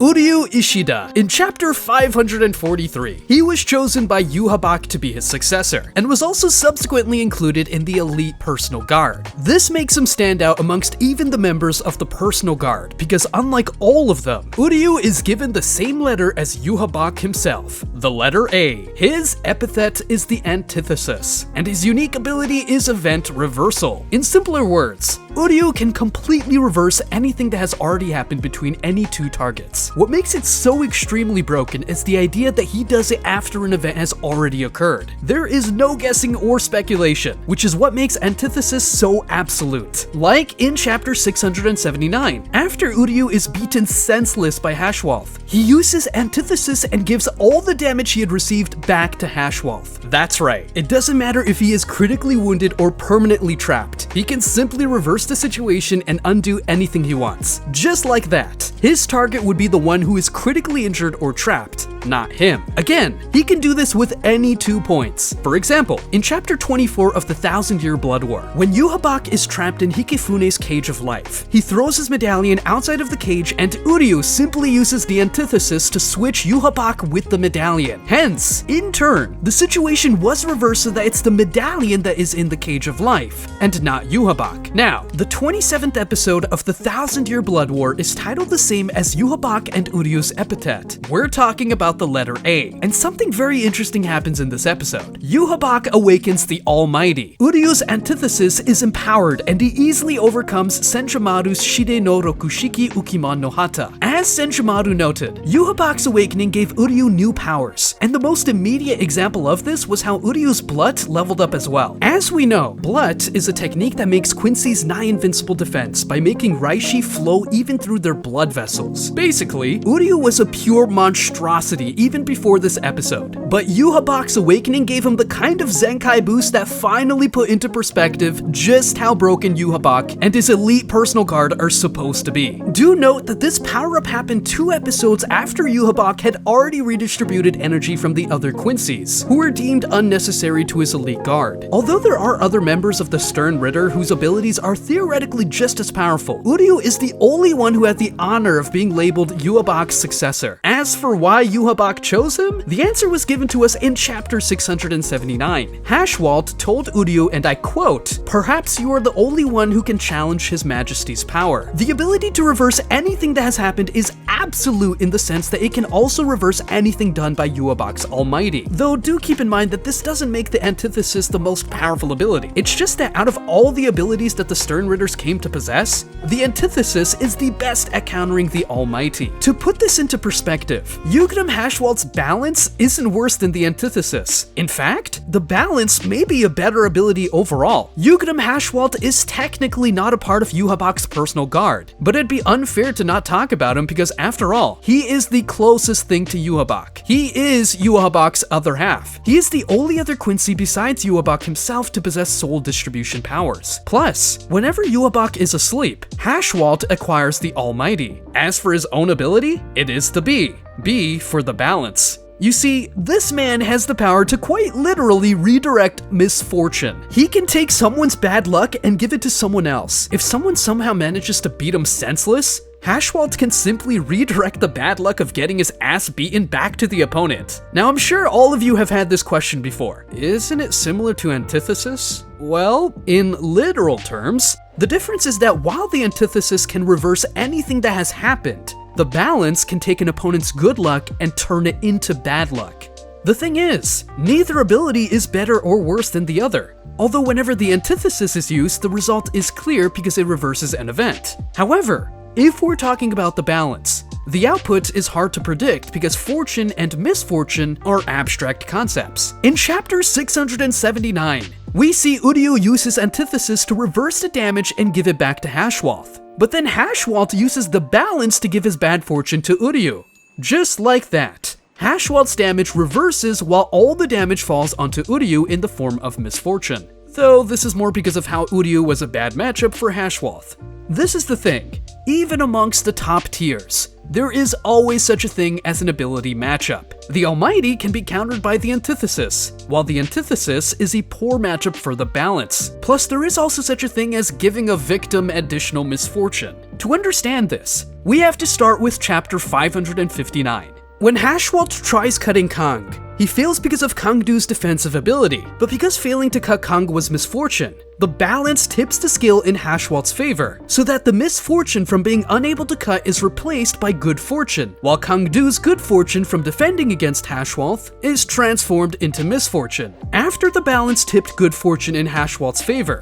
Uryu Ishida in chapter 543. He was chosen by Yhwach to be his successor, and was also subsequently included in the elite personal guard. This makes him stand out amongst even the members of the personal guard, because unlike all of them, Uryu is given the same letter as Yhwach himself, the letter A. His epithet is the Antithesis, and his unique ability is event reversal. In simpler words, Uryu can completely reverse anything that has already happened between any two targets. What makes it so extremely broken is the idea that he does it after an event has already occurred. There is no guessing or speculation, which is what makes Antithesis so absolute. Like in chapter 679, after Uryu is beaten senseless by Hashwalth, he uses Antithesis and gives all the damage he had received back to Hashwalth. That's right, it doesn't matter if he is critically wounded or permanently trapped. He can simply reverse the situation and undo anything he wants. Just like that. His target would be the one who is critically injured or trapped, not him. Again, he can do this with any 2 points. For example, in chapter 24 of the 1000-Year Blood War, when Yhwach is trapped in Hikifune's Cage of Life, he throws his medallion outside of the cage and Uryu simply uses the Antithesis to switch Yhwach with the medallion. Hence, in turn, the situation was reversed so that it's the medallion that is in the Cage of Life, and not Yhwach. Now, the 27th episode of the 1000-Year Blood War is titled the same as Yhwach and Uryu's epithet. We're talking about the letter A, and something very interesting happens in this episode. Yhwach awakens the Almighty. Uryu's Antithesis is empowered, and he easily overcomes Senjumaru's Shide no Rokushiki Ukimon no Hata. As Senjumaru noted, Yhwach's awakening gave Uryu new powers, and the most immediate example of this was how Uryu's Blut leveled up as well. As we know, Blut is a technique that makes Quincy's nigh invincible defense by making Reishi flow even through their blood vessels. Basically, Uryu was a pure monstrosity even before this episode, but Yhwach's awakening gave him the kind of Zenkai boost that finally put into perspective just how broken Yhwach and his elite personal guard are supposed to be. Do note that this power-up happened 2 episodes after Yhwach had already redistributed energy from the other Quincies, who were deemed unnecessary to his elite guard. Although there are other members of the Stern Ritter whose abilities are theoretically just as powerful, Uryu is the only one who had the honor of being labeled Yhwach's successor. As for why Yhwach chose him, the answer was given to us in chapter 679. Hashwalth told Uryu, and I quote, "Perhaps you are the only one who can challenge His Majesty's power. The ability to reverse anything that has happened is absolute in the sense that it can also reverse anything done by Yhwach's Almighty. Though do keep in mind that this doesn't make the Antithesis the most powerful ability. It's just that out of all the abilities that the Stern Ritters came to possess, the Antithesis is the best at countering the Almighty. To put this into perspective, Yugdam Hashwalth's balance isn't worse than the Antithesis. In fact, the balance may be a better ability overall. Yugdam Hashwalth is technically not a part of Yhwach's personal guard, but it'd be unfair to not talk about him because after all, he is the closest thing to Yhwach. He is Yhwach's other half. He is the only other Quincy besides Yhwach himself to possess soul distribution powers. Plus, whenever Yhwach is asleep, Hashwalth acquires the Almighty. As for his own ability, it is the B. B for the balance. You see, this man has the power to quite literally redirect misfortune. He can take someone's bad luck and give it to someone else. If someone somehow manages to beat him senseless, Hashwalth can simply redirect the bad luck of getting his ass beaten back to the opponent. Now I'm sure all of you have had this question before. Isn't it similar to Antithesis? Well, in literal terms, the difference is that while the Antithesis can reverse anything that has happened, the balance can take an opponent's good luck and turn it into bad luck. The thing is, neither ability is better or worse than the other. Although whenever the Antithesis is used, the result is clear because it reverses an event. However, if we're talking about the balance, the output is hard to predict because fortune and misfortune are abstract concepts. In chapter 679, we see Uryu use his Antithesis to reverse the damage and give it back to Hashwalth. But then Hashwalth uses the balance to give his bad fortune to Uryu. Just like that. Hashwalth's damage reverses while all the damage falls onto Uryu in the form of misfortune. Though this is more because of how Uryu was a bad matchup for Hashwalth. This is the thing, even amongst the top tiers, there is always such a thing as an ability matchup. The Almighty can be countered by the Antithesis, while the Antithesis is a poor matchup for the balance. Plus, there is also such a thing as giving a victim additional misfortune. To understand this, we have to start with chapter 559. When Walt tries cutting Kang, he fails because of Kangdu's defensive ability, but because failing to cut Kang was misfortune, the balance tips the scale in Walt's favor, so that the misfortune from being unable to cut is replaced by good fortune, while Kangdu's good fortune from defending against Walt is transformed into misfortune. After the balance tipped good fortune in Walt's favor,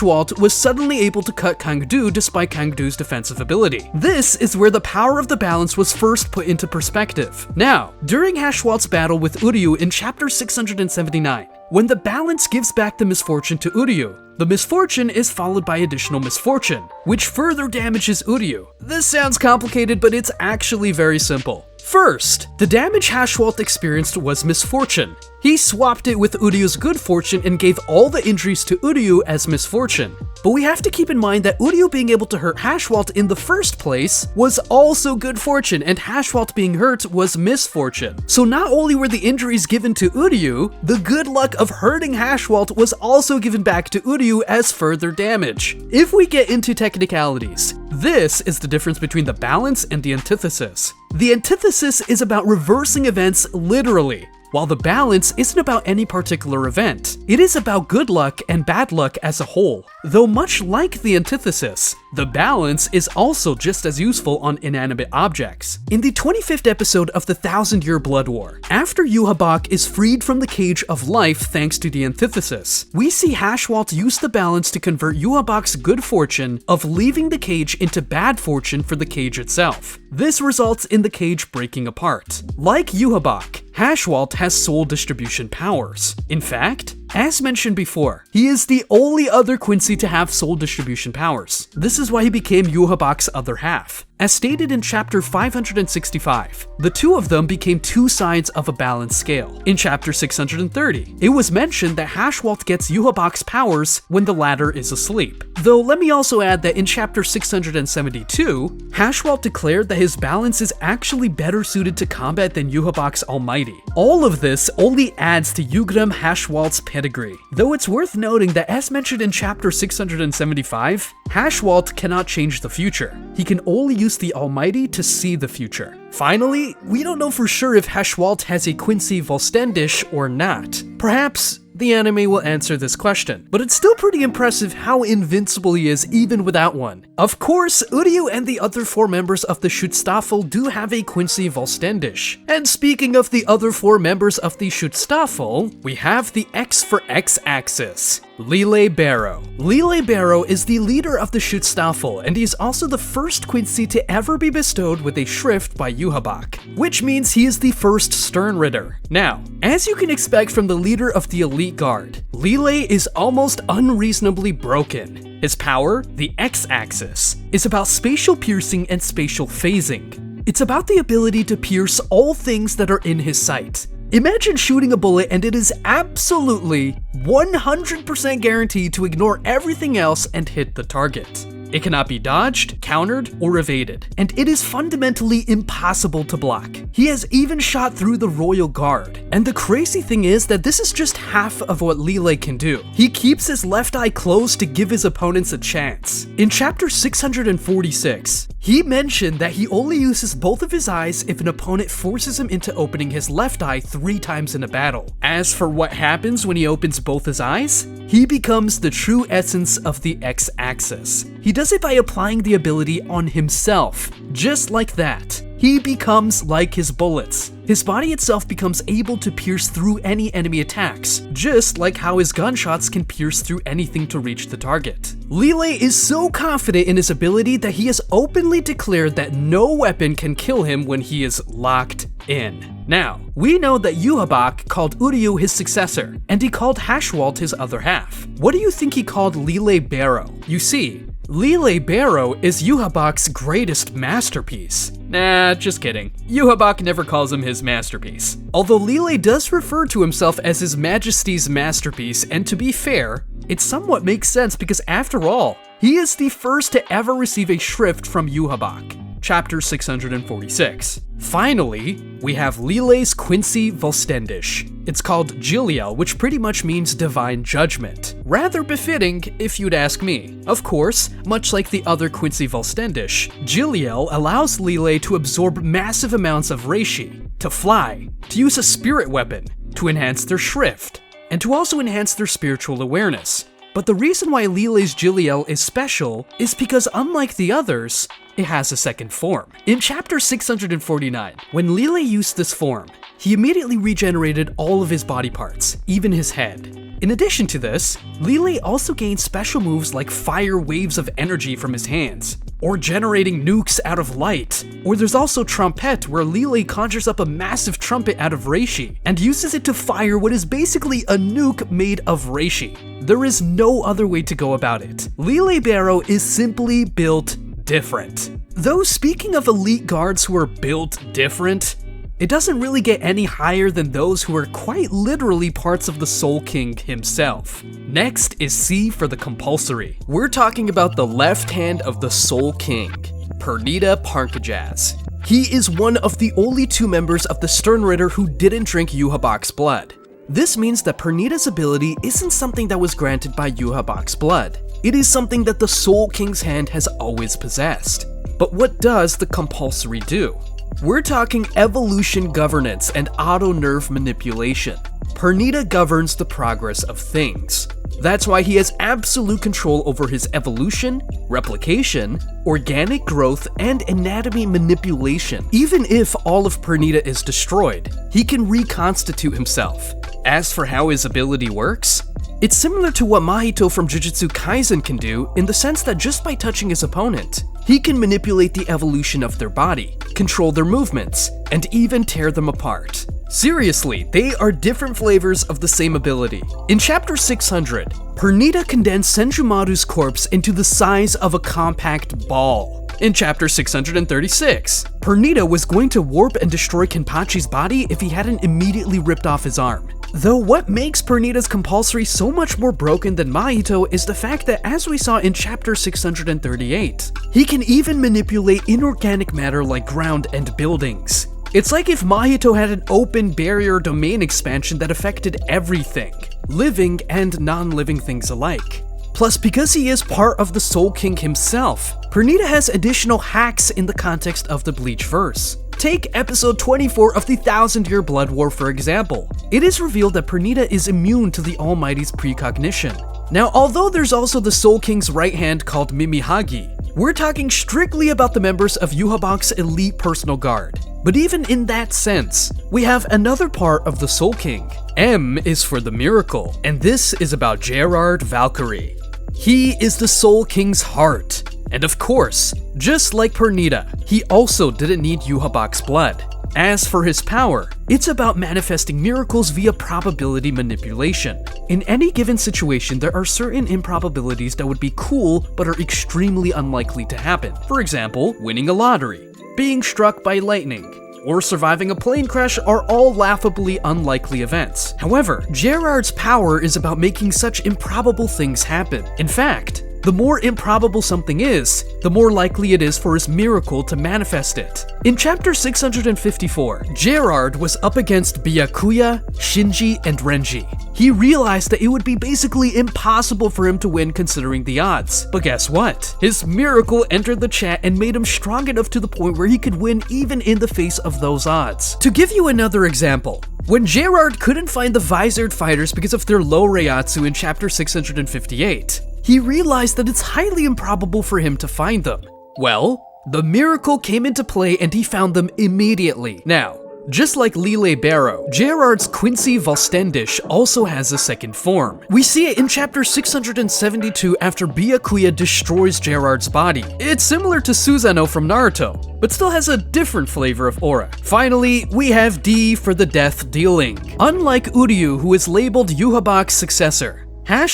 Walt was suddenly able to cut Kangdu despite Kangdu's defensive ability. This is where the power of the balance was first put into perspective. Now, during Walt's battle with Uryu in chapter 679, when the balance gives back the misfortune to Uryu, the misfortune is followed by additional misfortune, which further damages Uryu. This sounds complicated, but it's actually very simple. First, the damage Walt experienced was misfortune. He swapped it with Uryu's good fortune and gave all the injuries to Uryu as misfortune. But we have to keep in mind that Uryu being able to hurt Walt in the first place was also good fortune, and Walt being hurt was misfortune. So not only were the injuries given to Uryu, the good luck of hurting Walt was also given back to Uryu as further damage. If we get into technicalities, this is the difference between the balance and the antithesis. The antithesis is about reversing events literally, while the balance isn't about any particular event. It is about good luck and bad luck as a whole. Though much like the antithesis, the balance is also just as useful on inanimate objects. In the 25th episode of the 1000-Year Blood War, after Yhwach is freed from the cage of life thanks to the antithesis, we see Walt use the balance to convert Yhwach's good fortune of leaving the cage into bad fortune for the cage itself. This results in the cage breaking apart. Like Yhwach, Walt has soul distribution powers. In fact, as mentioned before, he is the only other Quincy to have soul distribution powers. This is why he became Yhwach's other half. As stated in chapter 565, the two of them became two sides of a balanced scale. In chapter 630, it was mentioned that Walt gets Yhwach's powers when the latter is asleep. Though let me also add that in chapter 672, Walt declared that his balance is actually better suited to combat than Yhwach's almighty. All of this only adds to Yhwach Walt's pedigree. Though it's worth noting that as mentioned in chapter 675, Walt cannot change the future. He can only use the Almighty to see the future. Finally, we don't know for sure if Walt has a Quincy Vollständisch or not. Perhaps the anime will answer this question, but it's still pretty impressive how invincible he is even without one. Of course, Uryu and the other four members of the Schutzstaffel do have a Quincy Vollständisch. And speaking of the other four members of the Schutzstaffel, we have the X for Xaxis, Lille Barro. Lille Barro is the leader of the Schutzstaffel, and he is also the first Quincy to ever be bestowed with a shrift by Yhwach, which means he is the first Sternritter. Now, as you can expect from the leader of the elite guard, Lille is almost unreasonably broken. His power, the X-axis, is about spatial piercing and spatial phasing. It's about the ability to pierce all things that are in his sight. Imagine shooting a bullet and it is absolutely 100% guaranteed to ignore everything else and hit the target. It cannot be dodged, countered, or evaded, and it is fundamentally impossible to block. He has even shot through the Royal Guard, and the crazy thing is that this is just half of what Lille can do. He keeps his left eye closed to give his opponents a chance. In chapter 646, he mentioned that he only uses both of his eyes if an opponent forces him into opening his left eye 3 times in a battle. As for what happens when he opens both his eyes, he becomes the true essence of the X-axis. He does it by applying the ability on himself. Just like that, he becomes like his bullets. His body itself becomes able to pierce through any enemy attacks, just like how his gunshots can pierce through anything to reach the target. Lille is so confident in his ability that he has openly declared that no weapon can kill him when he is locked in. Now, we know that Yhwach called Uryu his successor, and he called Walt his other half. What do you think he called Lille Barro? You see, Lille Barro is Yhwach's greatest masterpiece. Nah, just kidding. Yhwach never calls him his masterpiece. Although Lille does refer to himself as His Majesty's masterpiece, and to be fair, it somewhat makes sense because after all, he is the first to ever receive a shrift from Yhwach. Chapter 646. Finally, we have Lille's Quincy Volstendish. It's called Giliel, which pretty much means divine judgment. Rather befitting, if you'd ask me. Of course, much like the other Quincy Volstendish, Giliel allows Lille to absorb massive amounts of reishi, to fly, to use a spirit weapon, to enhance their shrift, and to also enhance their spiritual awareness. But the reason why Lille's Giliel is special is because unlike the others, it has a second form. In chapter 649, when Lille used this form, he immediately regenerated all of his body parts, even his head. In addition to this, Lille also gained special moves like fire waves of energy from his hands, or generating nukes out of light. Or there's also Trumpet, where Lille conjures up a massive trumpet out of reishi, and uses it to fire what is basically a nuke made of reishi. There is no other way to go about it. Lille Barro is simply built different. Though speaking of elite guards who are built different, it doesn't really get any higher than those who are quite literally parts of the Soul King himself. Next is C for the compulsory. We're talking about the left hand of the Soul King, Pernida Parnkgjas. He is one of the only 2 members of the Stern Ritter who didn't drink Yhwach's blood. This means that Pernida's ability isn't something that was granted by Yhwach's blood. It is something that the Soul King's hand has always possessed. But what does the compulsory do? We're talking evolution governance and auto-nerve manipulation. Pernida governs the progress of things. That's why he has absolute control over his evolution, replication, organic growth, and anatomy manipulation. Even if all of Pernida is destroyed, he can reconstitute himself. As for how his ability works, it's similar to what Mahito from Jujutsu Kaisen can do in the sense that just by touching his opponent, he can manipulate the evolution of their body, control their movements, and even tear them apart. Seriously, they are different flavors of the same ability. In chapter 600, Pernida condensed Senjumaru's corpse into the size of a compact ball. In chapter 636, Pernida was going to warp and destroy Kenpachi's body if he hadn't immediately ripped off his arm. Though what makes Pernida's compulsory so much more broken than Mahito is the fact that, as we saw in chapter 638, he can even manipulate inorganic matter like ground and buildings. It's like if Mahito had an open barrier domain expansion that affected everything, living and non-living things alike. Plus, because he is part of the Soul King himself, Pernida has additional hacks in the context of the Bleach verse. Take episode 24 of the 1000-Year Blood War for example. It is revealed that Pernida is immune to the Almighty's precognition. Now, although there's also the Soul King's right hand called Mimihagi, we're talking strictly about the members of Yhwach's elite personal guard. But even in that sense, we have another part of the Soul King. M is for the miracle, and this is about Gerard Valkyrie. He is the Soul King's heart. And of course, just like Pernida, he also didn't need Yhwach's blood. As for his power, it's about manifesting miracles via probability manipulation. In any given situation, there are certain improbabilities that would be cool but are extremely unlikely to happen. For example, winning a lottery, being struck by lightning, or surviving a plane crash are all laughably unlikely events. However, Gerard's power is about making such improbable things happen. In fact, the more improbable something is, the more likely it is for his miracle to manifest it. In chapter 654, Gerard was up against Byakuya, Shinji, and Renji. He realized that it would be basically impossible for him to win considering the odds. But guess what? His miracle entered the chat and made him strong enough to the point where he could win even in the face of those odds. To give you another example, when Gerard couldn't find the visored fighters because of their low Reiatsu in chapter 658, he realized that it's highly improbable for him to find them. Well, the miracle came into play and he found them immediately. Now, just like Lille Barro, Gerard's Quincy Volstendish also has a second form. We see it in chapter 672 after Byakuya destroys Gerard's body. It's similar to Susanoo from Naruto, but still has a different flavor of aura. Finally, we have D for the death dealing. Unlike Uryu, who is labeled Yhwach's successor,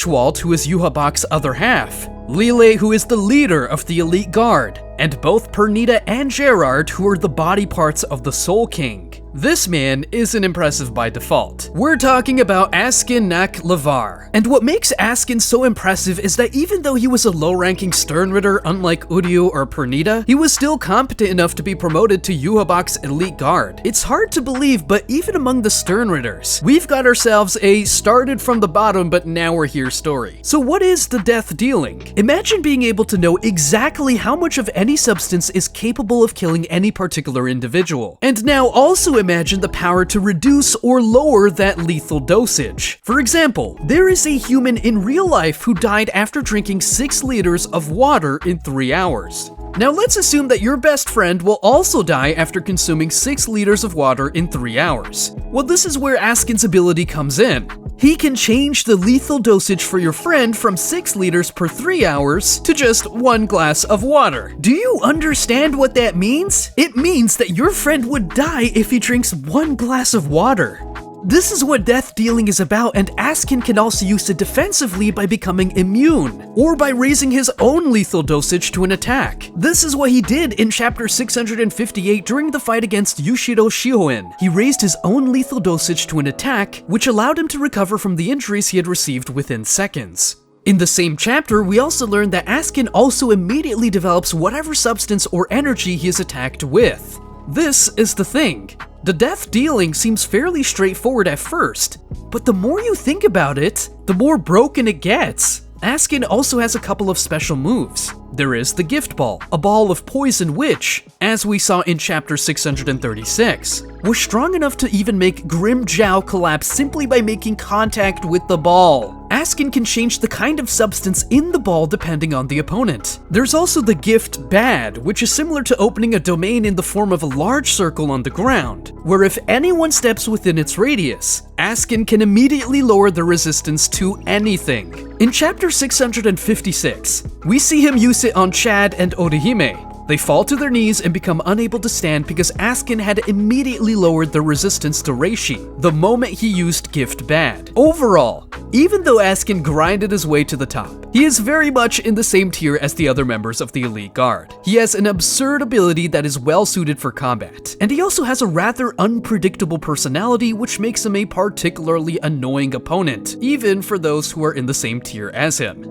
Walt, who is Yhwach's other half, Lille, who is the leader of the elite guard, and both Pernida and Gerard, who are the body parts of the Soul King. This man isn't impressive by default. We're talking about Asin nak Lavar. And what makes Asin so impressive is that even though he was a low-ranking Sternritter unlike Uryu or Pernida, he was still competent enough to be promoted to Yhwach's elite guard. It's hard to believe, but even among the Sternritters, we've got ourselves a started from the bottom but now we're here story. So what is the death dealing? Imagine being able to know exactly how much of any substance is capable of killing any particular individual. And now also imagine the power to reduce or lower that lethal dosage. For example, there is a human in real life who died after drinking 6 liters of water in 3 hours. Now let's assume that your best friend will also die after consuming 6 liters of water in 3 hours. Well, this is where Asin's ability comes in. He can change the lethal dosage for your friend from 6 liters per 3 hours to just 1 glass of water. Do you understand what that means? It means that your friend would die if he drinks 1 glass of water. This is what death dealing is about, and Asin can also use it defensively by becoming immune, or by raising his own lethal dosage to an attack. This is what he did in chapter 658 during the fight against Yushiro Shihoin. He raised his own lethal dosage to an attack, which allowed him to recover from the injuries he had received within seconds. In the same chapter, we also learned that Asin also immediately develops whatever substance or energy he is attacked with. This is the thing. The death dealing seems fairly straightforward at first, but the more you think about it, the more broken it gets. Asin also has a couple of special moves. There is the Gift Ball, a ball of poison which, as we saw in chapter 636, was strong enough to even make Grim Jiao collapse simply by making contact with the ball. Asin can change the kind of substance in the ball depending on the opponent. There's also the Gift Bad, which is similar to opening a domain in the form of a large circle on the ground, where if anyone steps within its radius, Asin can immediately lower the resistance to anything. In chapter 656, we see him use it on Chad and Orihime. They fall to their knees and become unable to stand because Asin had immediately lowered their resistance to Reishi the moment he used Gift Bad. Overall, even though Asin grinded his way to the top, he is very much in the same tier as the other members of the Elite Guard. He has an absurd ability that is well suited for combat, and he also has a rather unpredictable personality which makes him a particularly annoying opponent, even for those who are in the same tier as him.